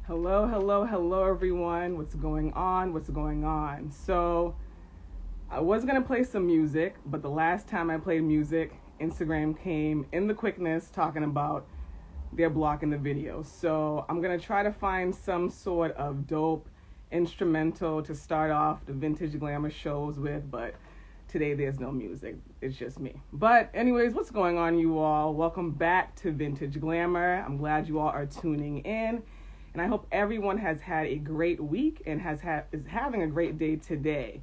Hello, everyone. What's going on? So, I was going to play some music, but the last time I played music, Instagram came in the quickness talking about they're blocking the video. So, I'm going to try to find some sort of dope instrumental to start off the Vintage Glamour shows with, but today there's no music. It's just me. But anyways, what's going on, you all? Welcome back to Vintage Glamour. I'm glad you all are tuning in. And I hope everyone has had a great week and is having a great day today.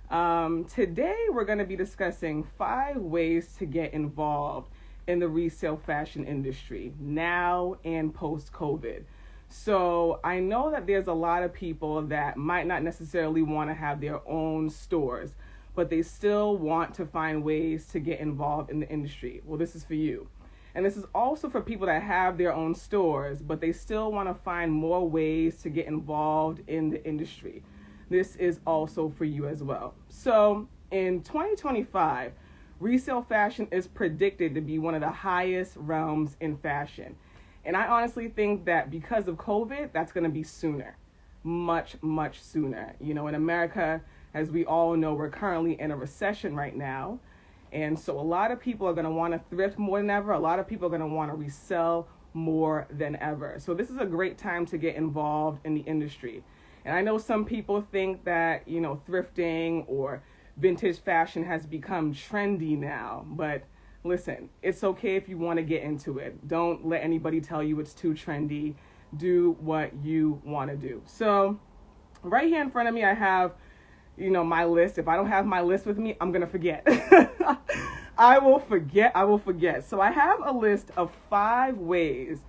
Today we're going to be discussing 5 ways to get involved in the resale fashion industry now and post-COVID. So I know that there's a lot of people that might not necessarily want to have their own stores, but they still want to find ways to get involved in the industry. Well, this is for you. And this is also for people that have their own stores, but they still want to find more ways to get involved in the industry. This is also for you as well. So in 2025, resale fashion is predicted to be one of the highest realms in fashion. And I honestly think that because of COVID, that's going to be sooner, much sooner. You know, in America, as we all know, we're currently in a recession right now. And so a lot of people are going to want to thrift more than ever. A lot of people are going to want to resell more than ever. So this is a great time to get involved in the industry. And I know some people think that, you know, thrifting or vintage fashion has become trendy now. But listen, it's okay if you want to get into it. Don't let anybody tell you it's too trendy. Do what you want to do. So right here in front of me, I have my list. If I don't have my list with me, I'm going to forget. I will forget. So I have a list of 5 ways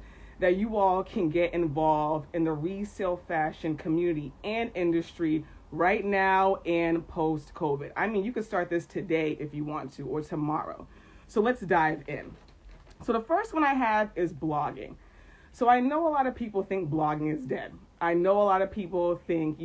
that you all can get involved in the resale fashion community and industry right now and post-COVID. I mean, you can start this today if you want to, or tomorrow. So let's dive in. So the first one I have is blogging. So I know a lot of people think blogging is dead. I know a lot of people think,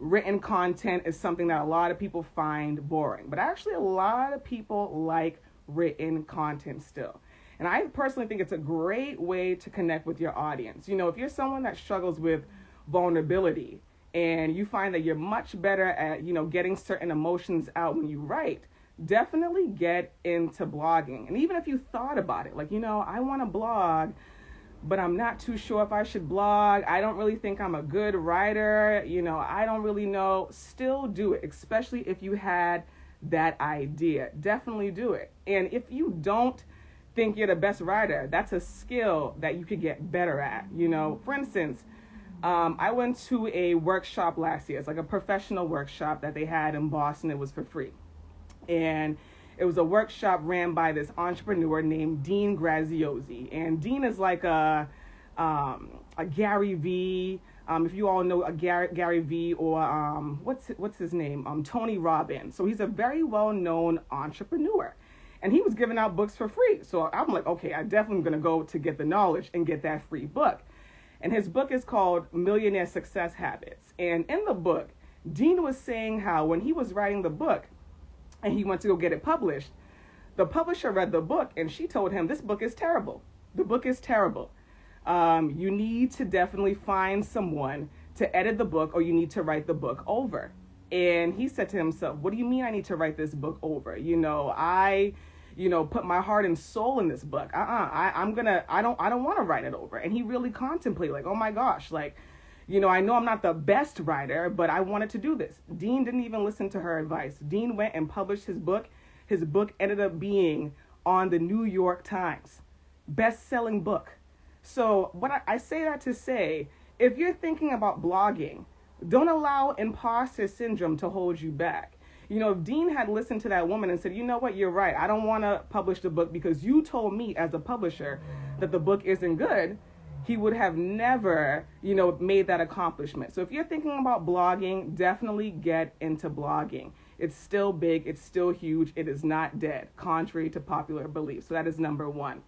written content is something that a lot of people find boring, but actually a lot of people like written content still. And I personally think it's a great way to connect with your audience. If you're someone that struggles with vulnerability and you find that you're much better at, getting certain emotions out when you write, definitely get into blogging. And even if you thought about it, I want to blog, but I'm not too sure if I should blog. I don't really think I'm a good writer. I don't really know. Still do it, especially if you had that idea. Definitely do it. And if you don't think you're the best writer, that's a skill that you could get better at. For instance, I went to a workshop last year. It's like a professional workshop that they had in Boston. It was for free. And it was a workshop ran by this entrepreneur named Dean Graziosi. And Dean is like a Gary V. If you all know a Gary V, or what's his name? Tony Robbins. So he's a very well-known entrepreneur. And he was giving out books for free. So I'm like, okay, I'm definitely going to go to get the knowledge and get that free book. And his book is called Millionaire Success Habits. And in the book, Dean was saying how when he was writing the book, and he went to go get it published, the publisher read the book and she told him, this book is terrible. The book is terrible. You need to definitely find someone to edit the book, or you need to write the book over. And he said to himself, what do you mean I need to write this book over? I put my heart and soul in this book. I don't want to write it over. And he really contemplated, like, oh my gosh, I know I'm not the best writer, but I wanted to do this. Dean didn't even listen to her advice. Dean went and published his book. His book ended up being on the New York Times, best-selling book. So I say that to say, if you're thinking about blogging, don't allow imposter syndrome to hold you back. If Dean had listened to that woman and said, you know what, you're right, I don't want to publish the book because you told me as a publisher that the book isn't good, he would have never, made that accomplishment. So if you're thinking about blogging, definitely get into blogging. It's still big. It's still huge. It is not dead, contrary to popular belief. So that is number 1.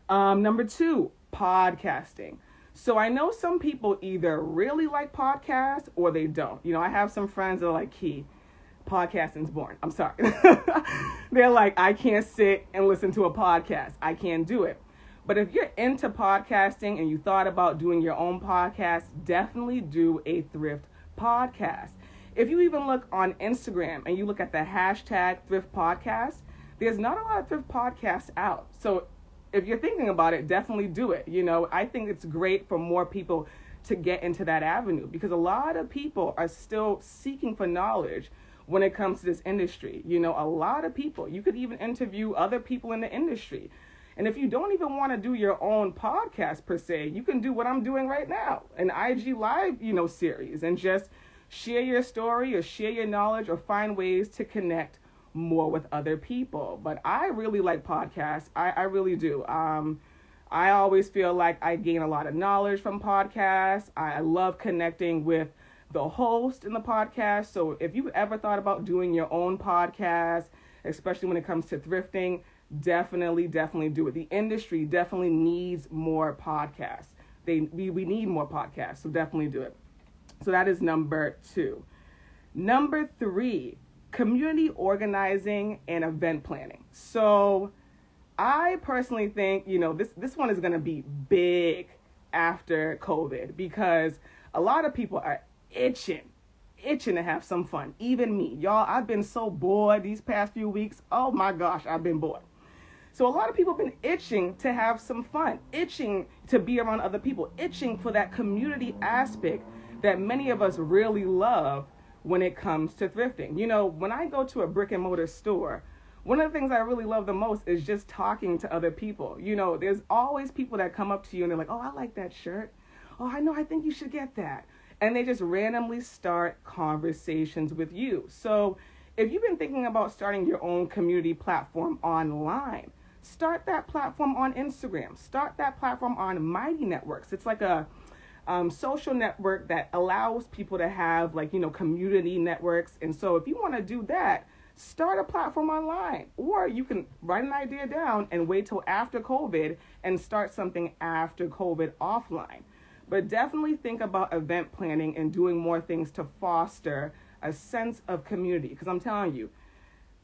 Number 2, podcasting. So I know some people either really like podcasts or they don't. I have some friends that are like, podcasting's boring. I'm sorry. They're like, I can't sit and listen to a podcast. I can't do it. But if you're into podcasting and you thought about doing your own podcast, definitely do a thrift podcast. If you even look on Instagram and you look at the hashtag thrift podcast, there's not a lot of thrift podcasts out. So if you're thinking about it, definitely do it. I think it's great for more people to get into that avenue, because a lot of people are still seeking for knowledge when it comes to this industry. A lot of people, you could even interview other people in the industry. And if you don't even want to do your own podcast per se, you can do what I'm doing right now, an IG live, series, and just share your story or share your knowledge or find ways to connect more with other people. But I really like podcasts. I really do. I always feel like I gain a lot of knowledge from podcasts. I love connecting with the host in the podcast. So if you ever thought about doing your own podcast, especially when it comes to thrifting, definitely do it. The industry definitely needs more podcasts. We need more podcasts, so definitely do it. So that is number 2. Number 3, community organizing and event planning. So I personally think, this one is going to be big after COVID, because a lot of people are itching to have some fun. Even me, y'all, I've been so bored these past few weeks. Oh my gosh, I've been bored. So a lot of people have been itching to have some fun, itching to be around other people, itching for that community aspect that many of us really love when it comes to thrifting. When I go to a brick and mortar store, one of the things I really love the most is just talking to other people. There's always people that come up to you and they're like, oh, I like that shirt. Oh, I think you should get that. And they just randomly start conversations with you. So if you've been thinking about starting your own community platform online, start that platform on Instagram. Start that platform on Mighty Networks. It's like a social network that allows people to have community networks. And so if you want to do that, start a platform online, or you can write an idea down and wait till after COVID and start something after COVID offline. But definitely think about event planning and doing more things to foster a sense of community, because I'm telling you,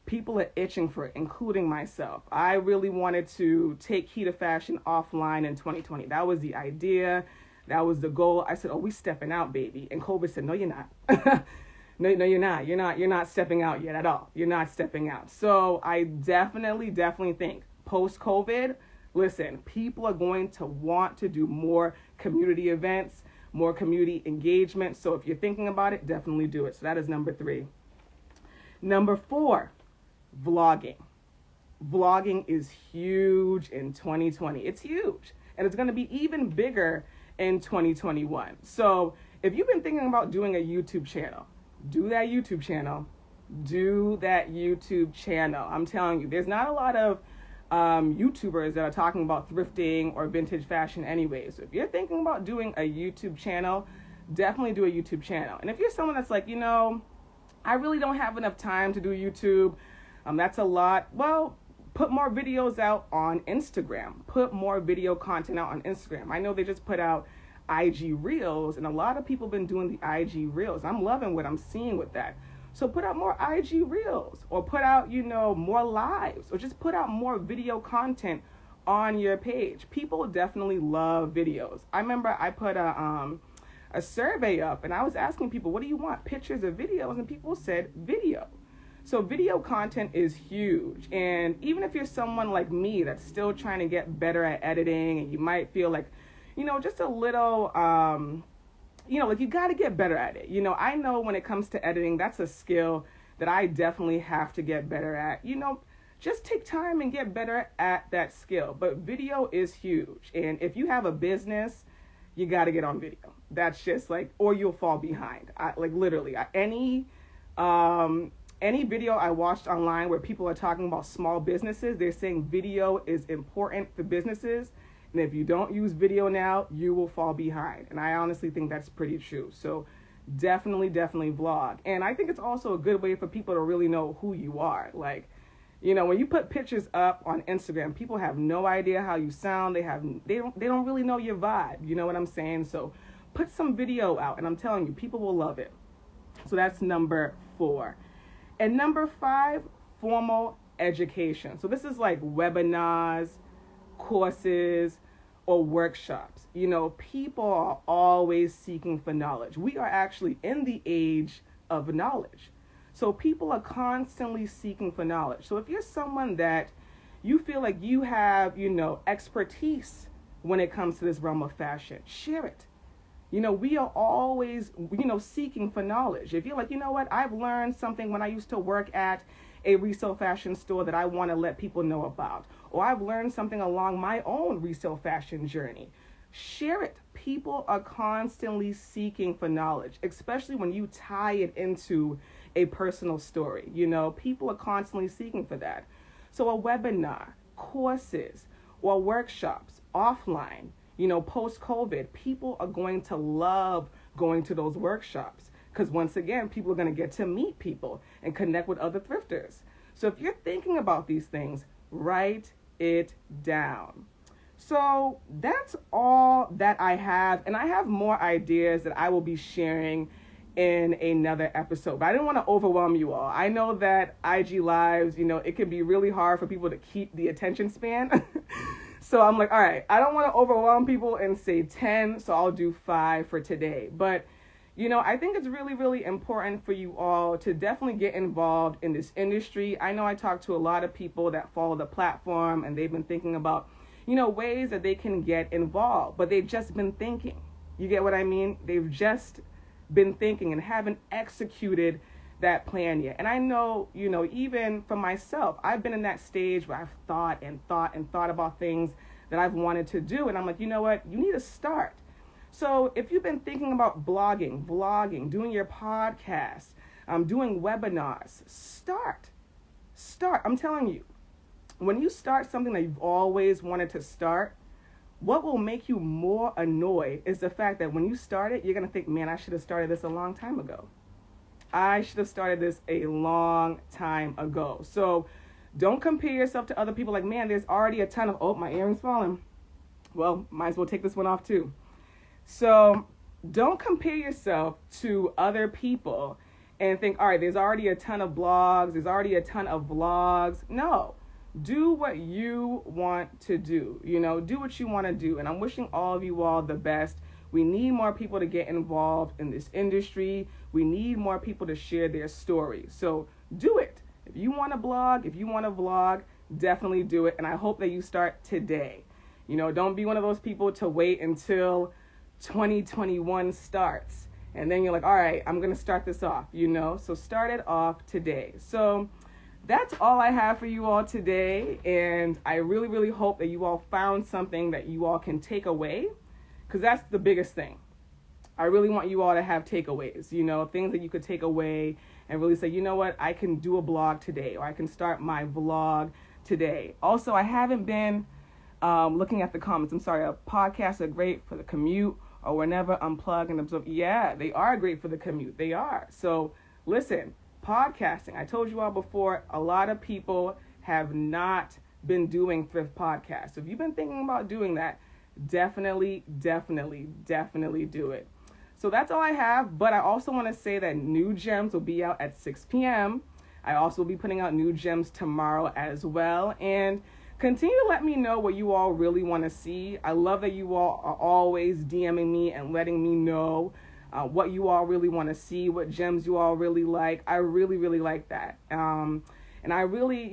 people are itching for it, including myself. I really wanted to take Heat of Fashion offline in 2020. That was the idea. That was the goal. I said, oh, we stepping out, baby. And COVID said, no, you're not. No, you're not. You're not stepping out yet at all. You're not stepping out. So I definitely think post-COVID, listen, people are going to want to do more community events, more community engagement. So if you're thinking about it, definitely do it. So that is number 3. Number 4, vlogging. Vlogging is huge in 2020. It's huge. And it's going to be even bigger in 2021. So if you've been thinking about doing a YouTube channel, do that YouTube channel. I'm telling you, there's not a lot of YouTubers that are talking about thrifting or vintage fashion anyway. So if you're thinking about doing a YouTube channel, definitely do a YouTube channel. And if you're someone that's like, I really don't have enough time to do YouTube, that's a lot, well, put more videos out on Instagram. Put more video content out on Instagram. I know they just put out IG Reels, and a lot of people have been doing the IG Reels. I'm loving what I'm seeing with that. So put out more IG Reels, or put out, more lives, or just put out more video content on your page. People definitely love videos. I remember I put a survey up, and I was asking people, what do you want, pictures or videos? And people said video. So video content is huge. And even if you're someone like me that's still trying to get better at editing, and you might feel like, just a little, you got to get better at it. I know when it comes to editing, that's a skill that I definitely have to get better at. Just take time and get better at that skill. But video is huge. And if you have a business, you got to get on video. That's just or you'll fall behind. Literally, any video I watched online where people are talking about small businesses, they're saying video is important for businesses. And if you don't use video now, you will fall behind. And I honestly think that's pretty true. So definitely vlog. And I think it's also a good way for people to really know who you are. When you put pictures up on Instagram, people have no idea how you sound. They don't really know your vibe. You know what I'm saying? So put some video out, and I'm telling you, people will love it. So that's number 4. And number 5, formal education. So this is webinars, courses, or workshops. People are always seeking for knowledge. We are actually in the age of knowledge. So people are constantly seeking for knowledge. So if you're someone that you feel like you have, expertise when it comes to this realm of fashion, share it. We are always, seeking for knowledge. If you're like, what, I've learned something when I used to work at a resale fashion store that I want to let people know about, or I've learned something along my own resale fashion journey, share it. People are constantly seeking for knowledge, especially when you tie it into a personal story. People are constantly seeking for that. So a webinar, courses, or workshops offline, post-COVID, people are going to love going to those workshops because once again, people are going to get to meet people and connect with other thrifters. So if you're thinking about these things, write it down. So that's all that I have. And I have more ideas that I will be sharing in another episode. But I didn't want to overwhelm you all. I know that IG Lives, it can be really hard for people to keep the attention span. So I'm like, all right, I don't want to overwhelm people and say 10, so I'll do 5 for today. But, I think it's really, really important for you all to definitely get involved in this industry. I know I talk to a lot of people that follow the platform and they've been thinking about, ways that they can get involved, but they've just been thinking. You get what I mean? They've just been thinking and haven't executed that plan yet. And I know, even for myself, I've been in that stage where I've thought about things that I've wanted to do. And I'm like, you know what? You need to start. So if you've been thinking about blogging, vlogging, doing your podcast, doing webinars, start. I'm telling you, when you start something that you've always wanted to start, what will make you more annoyed is the fact that when you start it, you're going to think, man, I should have started this a long time ago. I should have started this a long time ago. So don't compare yourself to other people like, man, there's already a ton of, oh, my earring's falling. Well, might as well take this one off too. So don't compare yourself to other people and think, all right, there's already a ton of blogs. There's already a ton of vlogs. No, do what you want to do. Do what you want to do. And I'm wishing all of you all the best. We need more people to get involved in this industry. We need more people to share their stories. So do it. If you want to blog, if you want to vlog, definitely do it. And I hope that you start today. Don't be one of those people to wait until 2021 starts. And then you're like, all right, I'm going to start this off, So start it off today. So that's all I have for you all today. And I really, really hope that you all found something that you all can take away. Because that's the biggest thing. I really want you all to have takeaways, things that you could take away and really say, you know what, I can do a blog today, or I can start my vlog today. Also, I haven't been looking at the comments. I'm sorry, podcasts are great for the commute or whenever unplug and absorb. Yeah, they are great for the commute. They are. So listen, podcasting, I told you all before, a lot of people have not been doing thrift podcasts. So if you've been thinking about doing that, definitely do it. So that's all I have, but I also want to say that new gems will be out at 6 p.m. I also will be putting out new gems tomorrow as well, and continue to let me know what you all really want to see. I love that you all are always DMing me and letting me know what you all really want to see, what gems you all really like. I really like that. And I really,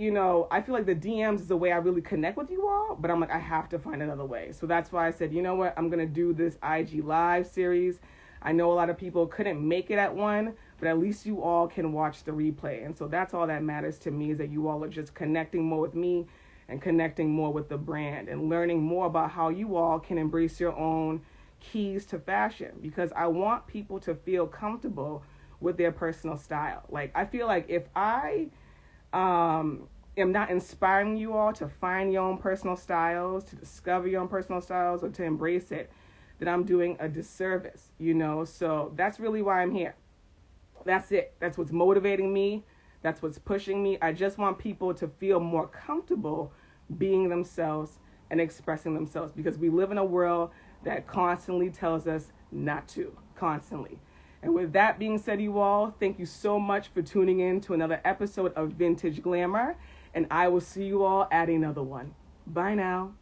I feel like the DMs is the way I really connect with you all, but I'm like, I have to find another way. So that's why I said, you know what, I'm going to do this IG Live series. I know a lot of people couldn't make it at one, but at least you all can watch the replay. And so that's all that matters to me, is that you all are just connecting more with me and connecting more with the brand and learning more about how you all can embrace your own keys to fashion, because I want people to feel comfortable with their personal style. Like, I feel like if I am not inspiring you all to find your own personal styles, to discover your own personal styles, or to embrace it, then I'm doing a disservice, So that's really why I'm here. That's it. That's what's motivating me. That's what's pushing me. I just want people to feel more comfortable being themselves and expressing themselves, because we live in a world that constantly tells us not to, constantly. And with that being said, you all, thank you so much for tuning in to another episode of Vintage Glamour, and I will see you all at another one. Bye now.